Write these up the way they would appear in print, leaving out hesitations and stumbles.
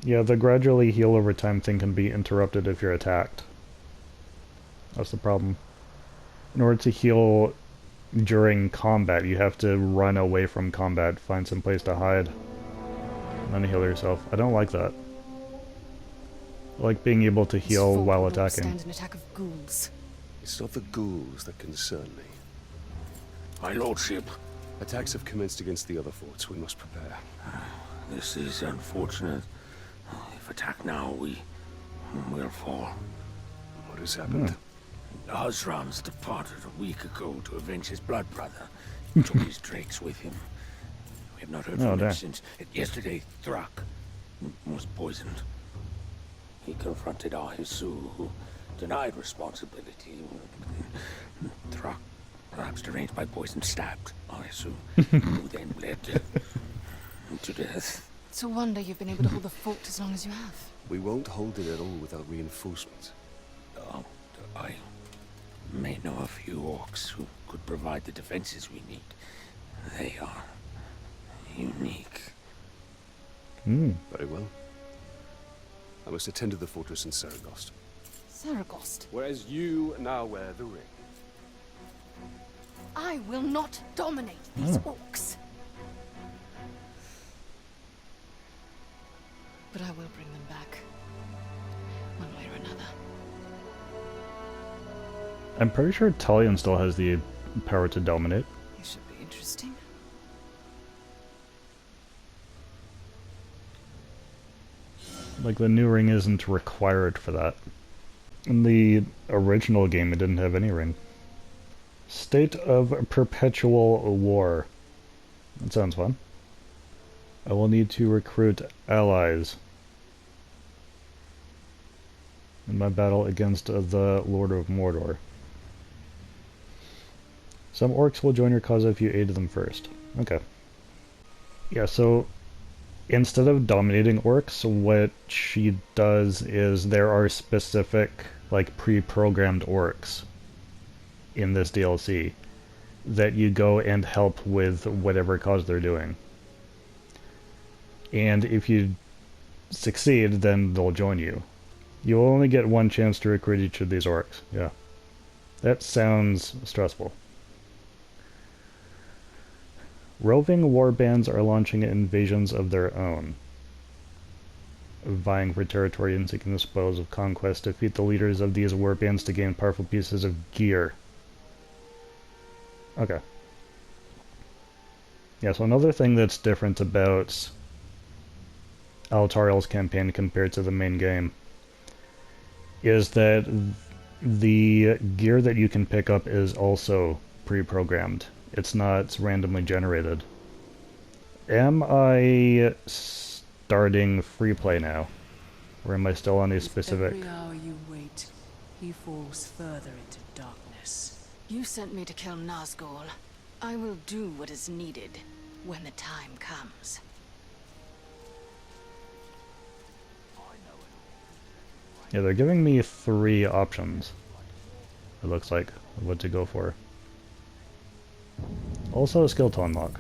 Yeah, the gradually heal over time thing can be interrupted if you're attacked. That's the problem. In order to heal during combat, you have to run away from combat, find some place to hide, and then heal yourself. I don't like that. I like being able to This heal fort while will attacking. withstand an attack of ghouls. It's not the ghouls that concern me. My lordship, Attacks have commenced against the other forts. We must prepare. this is unfortunate. If attacked now, we will fall. What has happened? Osram's departed a week ago to avenge his blood brother. He took his drakes with him. We have not heard Oh, from him damn. since yesterday. Thrak was poisoned. He confronted Ahisu, who denied responsibility. Thrak, perhaps deranged by poison, stabbed Ahisu, who then bled to death. It's a wonder you've been able to hold the fort as long as you have. We won't hold it at all without reinforcements. Oh, I may know a few orcs who could provide the defenses we need. They are unique. Very well. I must attend to the fortress in Saragost. Saragost, Whereas you now wear the ring. I will not dominate these orcs. But I will bring them back. One way or another. I'm pretty sure Talion still has the power to dominate. It should be interesting. Like, the new ring isn't required for that. In the original game, it didn't have any ring. State of Perpetual War. That sounds fun. I will need to recruit allies in my battle against the Lord of Mordor. Some orcs will join your cause if you aid them first. Okay. Yeah, so instead of dominating orcs, what she does is there are specific, like, pre-programmed orcs in this DLC that you go and help with whatever cause they're doing. And if you succeed, then they'll join you. You'll only get one chance to recruit each of these orcs. Yeah. That sounds stressful. Roving warbands are launching invasions of their own, vying for territory and seeking the spoils of conquest. Defeat the leaders of these warbands to gain powerful pieces of gear. Okay. Yeah, so another thing that's different about Eltariel's campaign compared to the main game is that the gear that you can pick up is also pre-programmed. It's not randomly generated. Am I starting free play now? Or am I still on a specific... Every hour you wait, he falls further into darkness. You sent me to kill Nazgul. I will do what is needed when the time comes. Yeah, they're giving me 3 options, it looks like, of what to go for. Also a skill to unlock.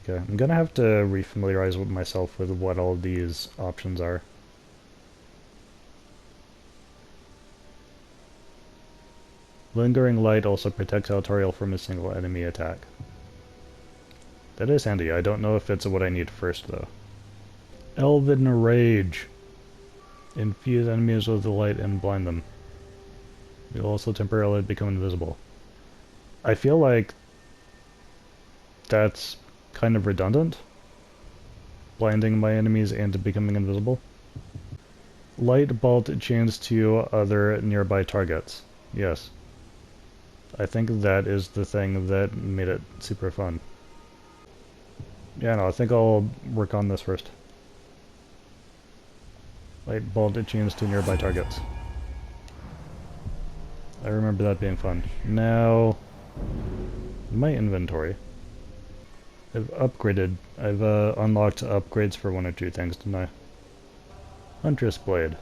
Okay, I'm gonna have to refamiliarize with myself with what all these options are. Lingering Light also protects Eltariel from a single enemy attack. That is handy. I don't know if it's what I need first, though. Elven Rage. Infuse enemies with the light and blind them. You'll also temporarily become invisible. I feel like that's kind of redundant. Blinding my enemies and becoming invisible. Light bolt chains to other nearby targets. Yes. I think that is the thing that made it super fun. Yeah, no, I think I'll work on this first. Light bolt chains to nearby targets. I remember that being fun. Now, my inventory. I've upgraded. I've unlocked upgrades for 1 or 2 things, didn't I? Huntress Blade.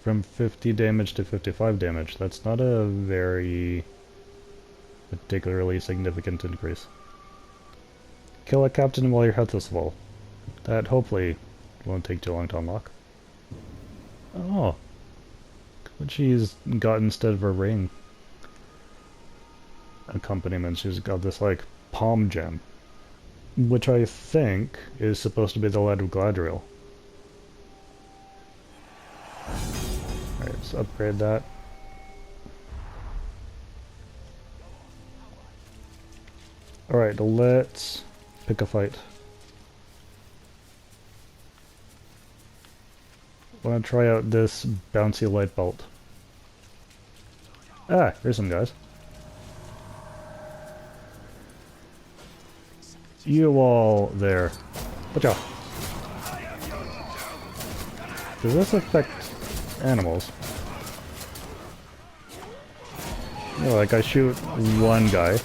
From 50 damage to 55 damage. That's not a very particularly significant increase. Kill a captain while your health is full. That hopefully won't take too long to unlock. Oh. What she's got instead of a ring accompaniment, she's got this like palm gem, which I think is supposed to be the light of Galadriel. Alright, let's upgrade that. Alright, let's pick a fight. I want to try out this bouncy light bolt. Ah, here's some guys. You all there. Watch out. Does this affect animals? No, like I shoot one guy.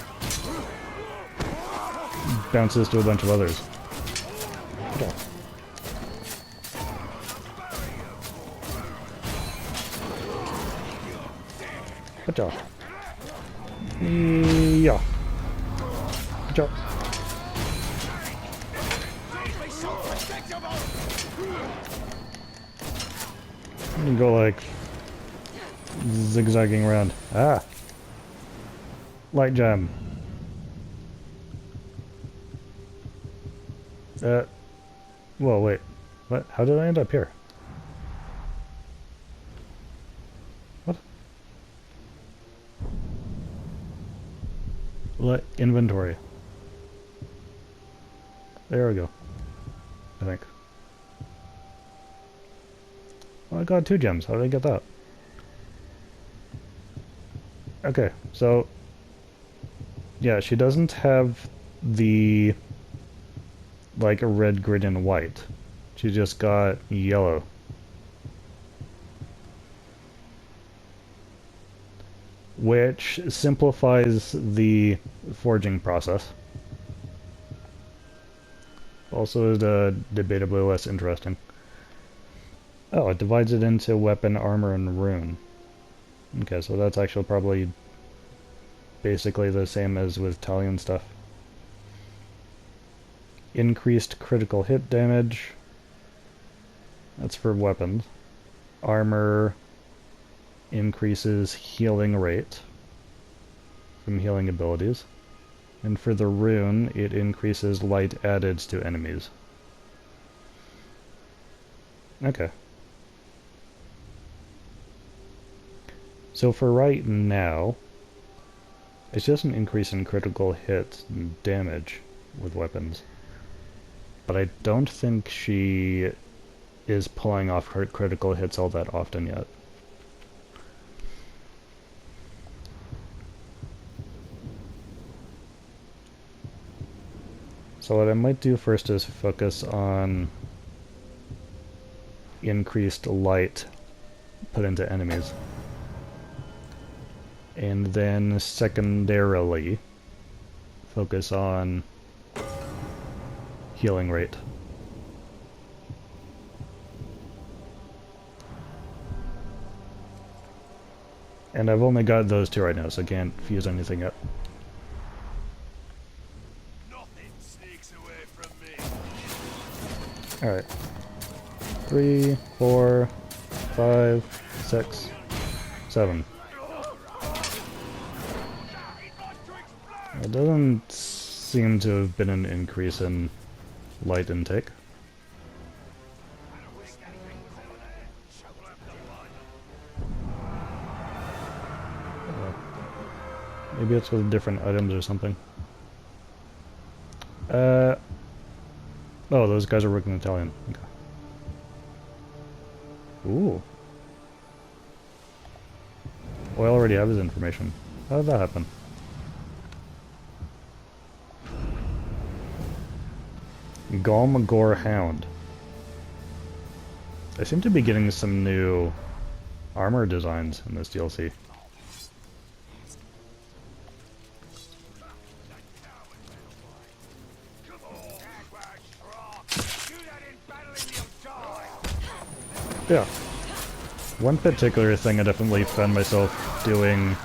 Bounces to a bunch of others. Watch out. Watch out. Yeah. Watch out. You can go like zigzagging around. Ah! Light gem. Whoa, wait. What? How did I end up here? What? Let inventory. There we go. I think. Well, I got 2 gems. How did I get that? Okay, so yeah, she doesn't have the like a red, green, and white. She just got yellow. Which simplifies the forging process. Also is debatably less interesting. Oh, it divides it into weapon, armor, and rune. Okay, so that's actually probably basically the same as with Talion stuff. Increased critical hit damage. That's for weapons. Armor increases healing rate from healing abilities. And for the rune, it increases light added to enemies. Okay. So for right now, it's just an increase in critical hit damage with weapons. But I don't think she is pulling off her critical hits all that often yet. So what I might do first is focus on increased light put into enemies. And then secondarily focus on healing rate. And I've only got those 2 right now, so I can't fuse anything yet. Nothing sneaks away from me. Alright. 3, 4, 5, 6, 7. It doesn't seem to have been an increase in light intake. Maybe it's with different items or something. Oh, those guys are working the Talion. Okay. Ooh. Oh, I already have his information. How did that happen? Galmagor Hound. I seem to be getting some new armor designs in this DLC. Yeah. One particular thing I definitely found myself doing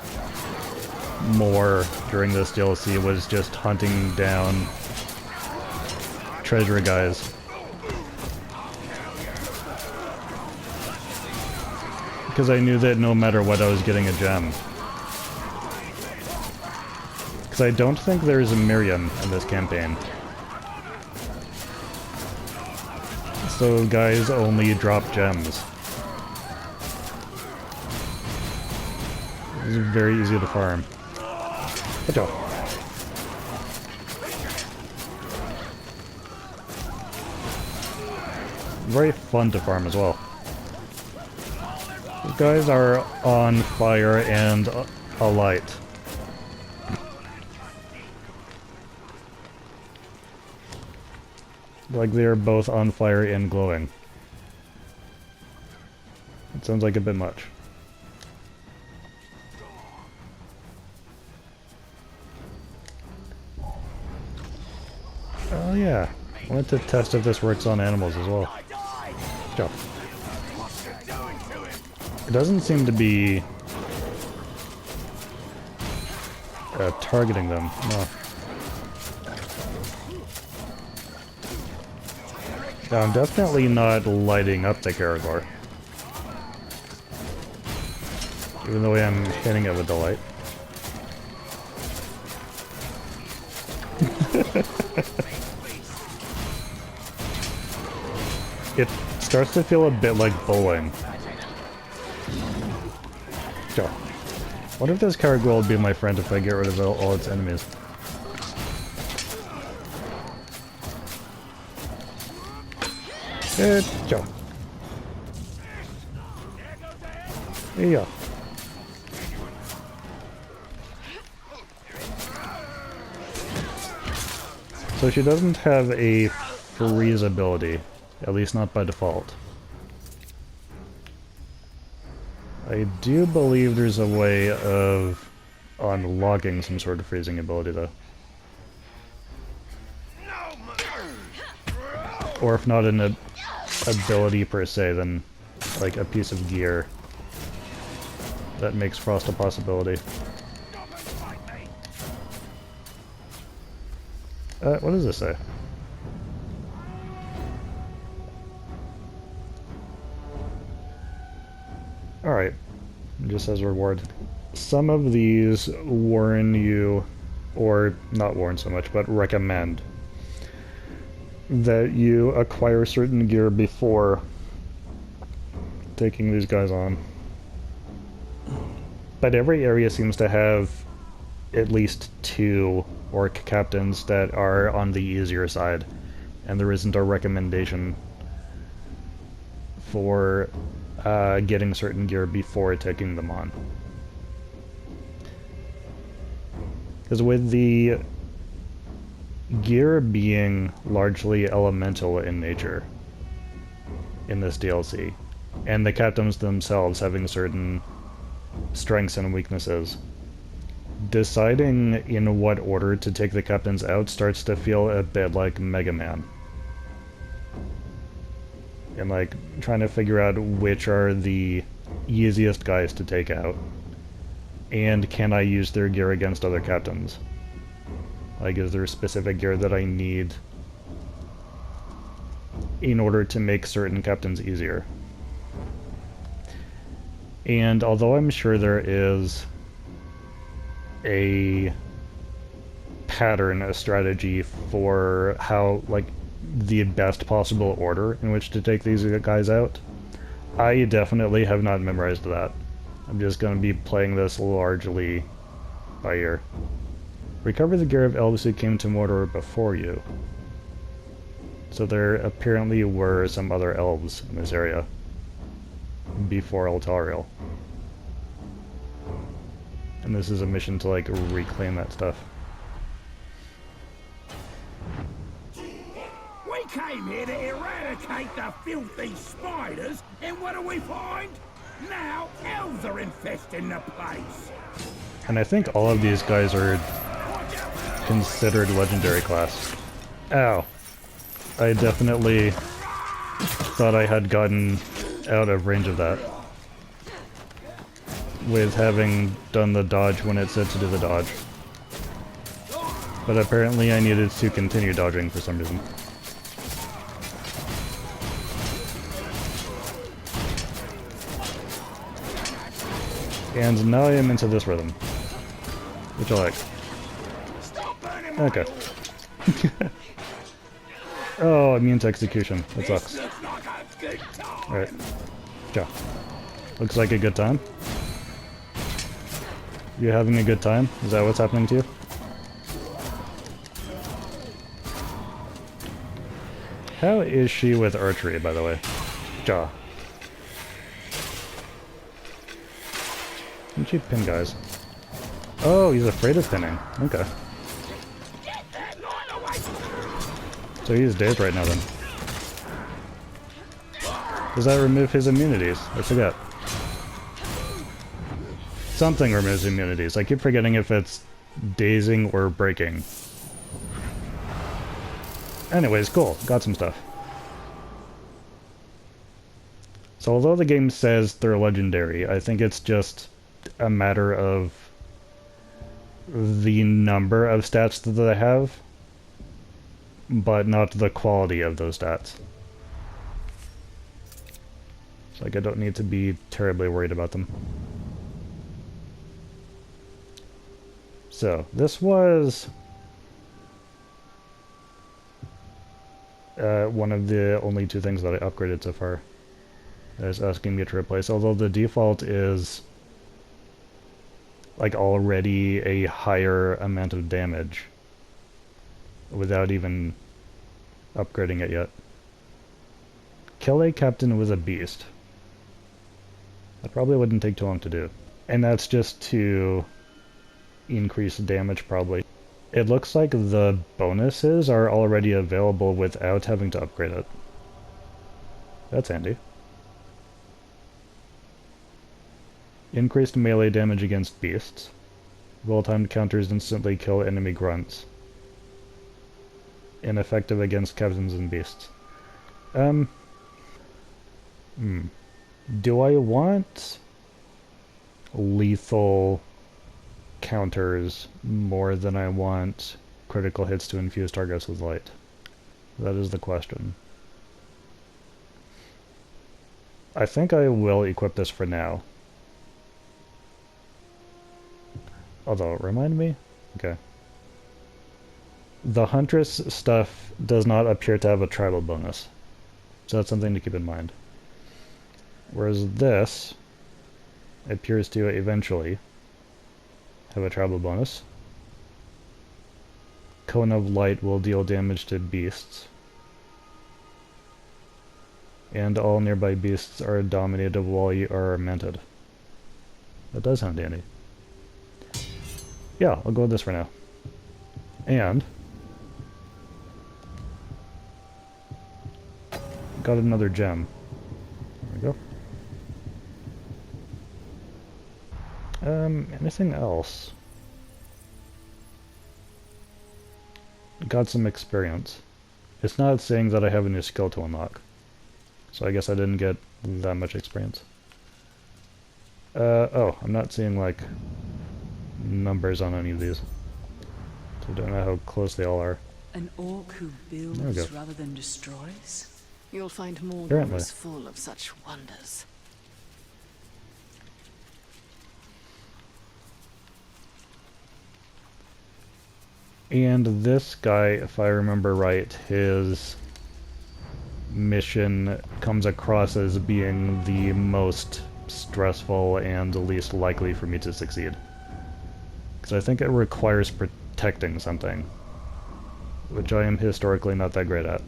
more during this DLC was just hunting down treasure guys. Because I knew that no matter what I was getting a gem. Because I don't think there's a Miriam in this campaign. So guys only drop gems. It's very easy to farm. Good job. Very fun to farm as well. These guys are on fire and alight. Like they're both on fire and glowing. It sounds like a bit much. Oh yeah, I wanted to test if this works on animals as well. Good job. It doesn't seem to be targeting them, no. No, I'm definitely not lighting up the Caragor. Even though I am hitting it with the light. It starts to feel a bit like bowling. Sure. Wonder if this Caragor will be my friend if I get rid of all its enemies. Good job. There you go. So she doesn't have a freeze ability, at least not by default. I do believe there's a way of unlocking some sort of freezing ability though. Or if not an ability per se, then like a piece of gear that makes Frost a possibility. What does this say? Alright, just as a reward. Some of these warn you, or not warn so much, but recommend that you acquire certain gear before taking these guys on. But every area seems to have at least 2 orc captains that are on the easier side, and there isn't a recommendation for getting certain gear before taking them on. Because with the gear being largely elemental in nature in this DLC, and the captains themselves having certain strengths and weaknesses, deciding in what order to take the captains out starts to feel a bit like Mega Man. And like trying to figure out which are the easiest guys to take out, and can I use their gear against other captains? Like, is there specific gear that I need in order to make certain captains easier? And although I'm sure there is a pattern, a strategy for how, like, the best possible order in which to take these guys out, I definitely have not memorized that. I'm just going to be playing this largely by ear. Recover the gear of elves who came to Mordor before you. So there apparently were some other elves in this area before Eltariel. And this is a mission to, like, reclaim that stuff. We came here to eradicate the filthy spiders, and what do we find? Now elves are infesting the place. And I think all of these guys are considered legendary class. Ow. I definitely thought I had gotten out of range of that. with having done the dodge when it said to do the dodge. But apparently I needed to continue dodging for some reason. And now I am into this rhythm, which I like. Okay. Oh, immune to execution. That sucks. Alright. Ja. Looks like a good time. You having a good time? Is that what's happening to you? How is she with archery, by the way? Ja. Can she pin guys? Oh, he's afraid of pinning. Okay. So he's dazed right now then. Does that remove his immunities? I forget. Something removes immunities. I keep forgetting if it's dazing or breaking. Anyways, cool. Got some stuff. So although the game says they're legendary, I think it's just a matter of the number of stats that they have, but not the quality of those stats. It's like I don't need to be terribly worried about them. So, this was one of the only two things that I upgraded so far. That is asking me to replace, although the default is like already a higher amount of damage without even upgrading it yet. Kill a captain with a beast. That probably wouldn't take too long to do. And that's just to increase damage, probably. It looks like the bonuses are already available without having to upgrade it. That's handy. Increased melee damage against beasts. Well-timed counters instantly kill enemy grunts. Ineffective against captains and beasts. Do I want lethal counters more than I want critical hits to infuse targets with light? That is the question. I think I will equip this for now. Although, remind me? Okay. The Huntress stuff does not appear to have a tribal bonus, so that's something to keep in mind. Whereas this appears to eventually have a tribal bonus. Cone of Light will deal damage to beasts. And all nearby beasts are dominated while you are mented. That does sound handy. Yeah, I'll go with this for now. And got another gem. There we go. Anything else? Got some experience. It's not saying that I have a new skill to unlock, so I guess I didn't get that much experience. Oh, I'm not seeing, like, numbers on any of these. So I don't know how close they all are. An orc who builds rather than destroys? You'll find Mordor Apparently. is full of such wonders. And this guy, if I remember right, his mission comes across as being the most stressful and the least likely for me to succeed. Because I think it requires protecting something, which I am historically not that great at.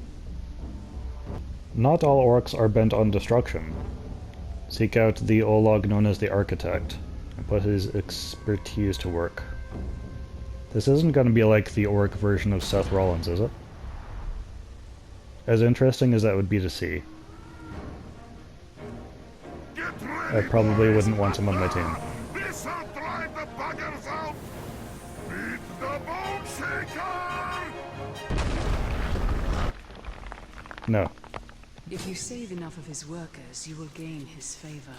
Not all orcs are bent on destruction. Seek out the Olog known as the Architect, and put his expertise to work. This isn't going to be like the orc version of Seth Rollins, is it? As interesting as that would be to see, I probably wouldn't want him on my team. This'll drive the buggers out! Beat the Bone Shaker! No. If you save enough of his workers, you will gain his favor.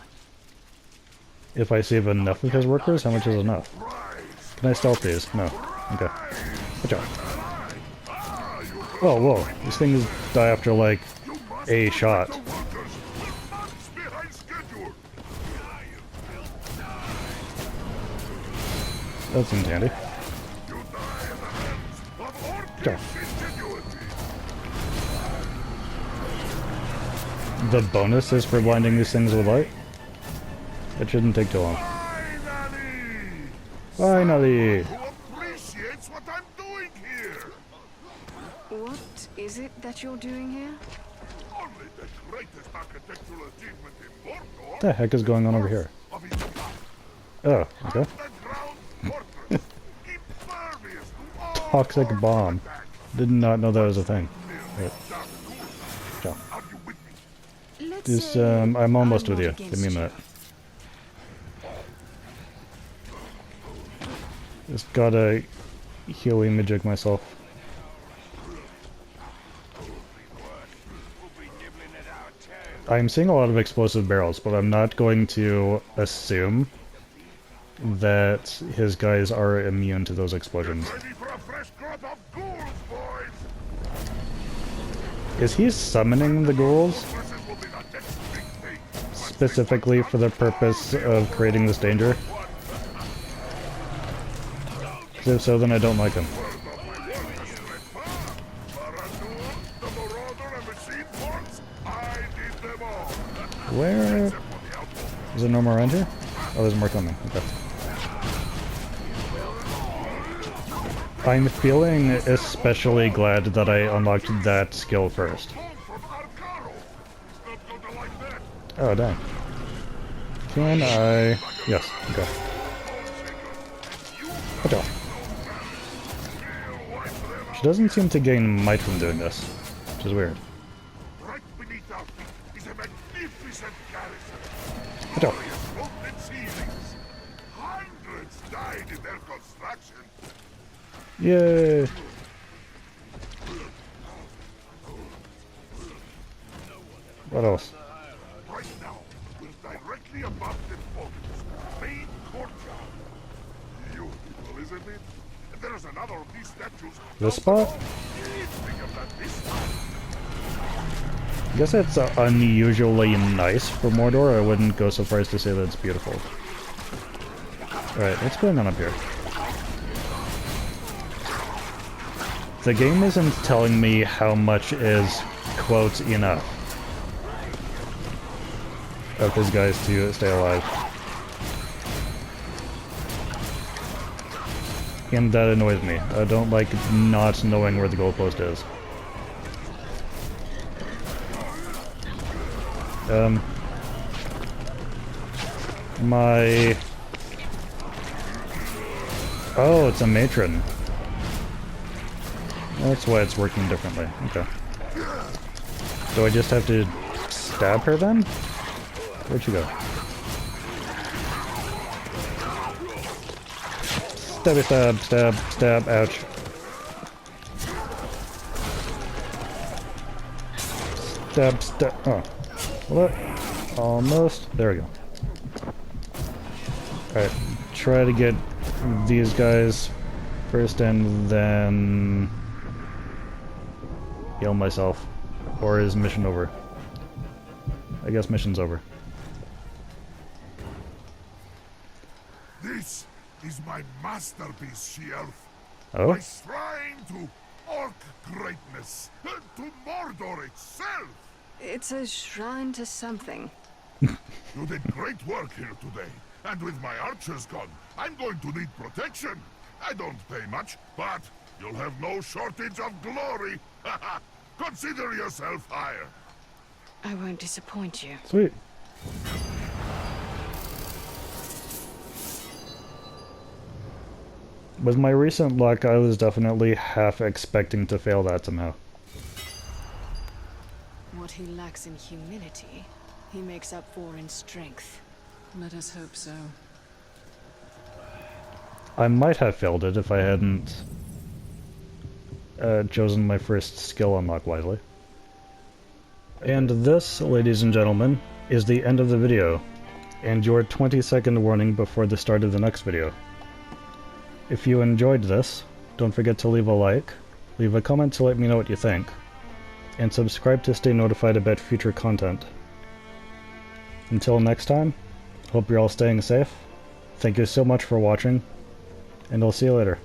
if I save enough of his workers, how much is enough? Can I stealth these? No. Okay. Good job. Oh, whoa. These things die after, like, a shot. That seems handy. Good job. The bonus is for blinding these things with light? It shouldn't take too long. Finally! Who appreciates what I'm doing here? What is it that you're doing here? Only the greatest architectural achievement in Mordor. What the heck is going on over here? Of its kind. Oh, okay. Underground fortress. Impervious to all Toxic forms of bomb. attack. Did not know that was a thing. Right. Dark ghouls. Ciao. Are you with me? Let's Just, say I'm almost I'm with not you. against Give me a you. minute. Just gotta healing magic myself. I'm seeing a lot of explosive barrels, but I'm not going to assume that his guys are immune to those explosions. Ready for a fresh crop of ghouls, boys. Is he summoning the ghouls Fortresses will be the next big thing. specifically for the purpose of creating this danger? 'Cause if so, then I don't like him. Barad-dûr, the Marauder and Machine Forts, I did them all. Where? Except for the outpost. Is there no more around here? Oh, there's more coming. Okay. I'm feeling especially glad that I unlocked that skill first. Home from Arcaro. It's not gonna like that. Oh, dang. Can I... Yes, okay. Good job. She doesn't seem to gain might from doing this, which is weird. Right beneath our feet is a magnificent garrison. Good job. Glorious vaulted ceilings. Hundreds died in their construction. Yay! What else? Right now, we're directly above the fortress, main courtyard. Beautiful, isn't it? And there's another of these statues. This spot? Think of that this time. I guess it's unusually nice for Mordor. I wouldn't go so far as to say that it's beautiful. Alright, what's going on up here? The game isn't telling me how much is, quote, enough of his guys to stay alive. And that annoys me. I don't like not knowing where the goalpost is. My... Oh, it's a matron. That's why it's working differently. Okay. Do I just have to stab her then? Where'd she go? Stabby stab, stab, stab, ouch. Stab, stab, oh. What? Almost. There we go. Alright, try to get these guys first and then heal myself. Or is mission over? I guess mission's over. This is my masterpiece, she-elf. Oh? My shrine to orc greatness, to Mordor itself. It's a shrine to something. You did great work here today, and with my archers gone, I'm going to need protection. I don't pay much, but you'll have no shortage of glory. Consider yourself hired. I won't disappoint you. Sweet. With my recent luck, I was definitely half expecting to fail that somehow. What he lacks in humility, he makes up for in strength. Let us hope so. I might have failed it if I hadn't chosen my first skill unlock wisely. And this, ladies and gentlemen, is the end of the video. and your 20-second warning before the start of the next video. If you enjoyed this, don't forget to leave a like, leave a comment to let me know what you think, and subscribe to stay notified about future content. Until next time, hope you're all staying safe, thank you so much for watching, and I'll see you later.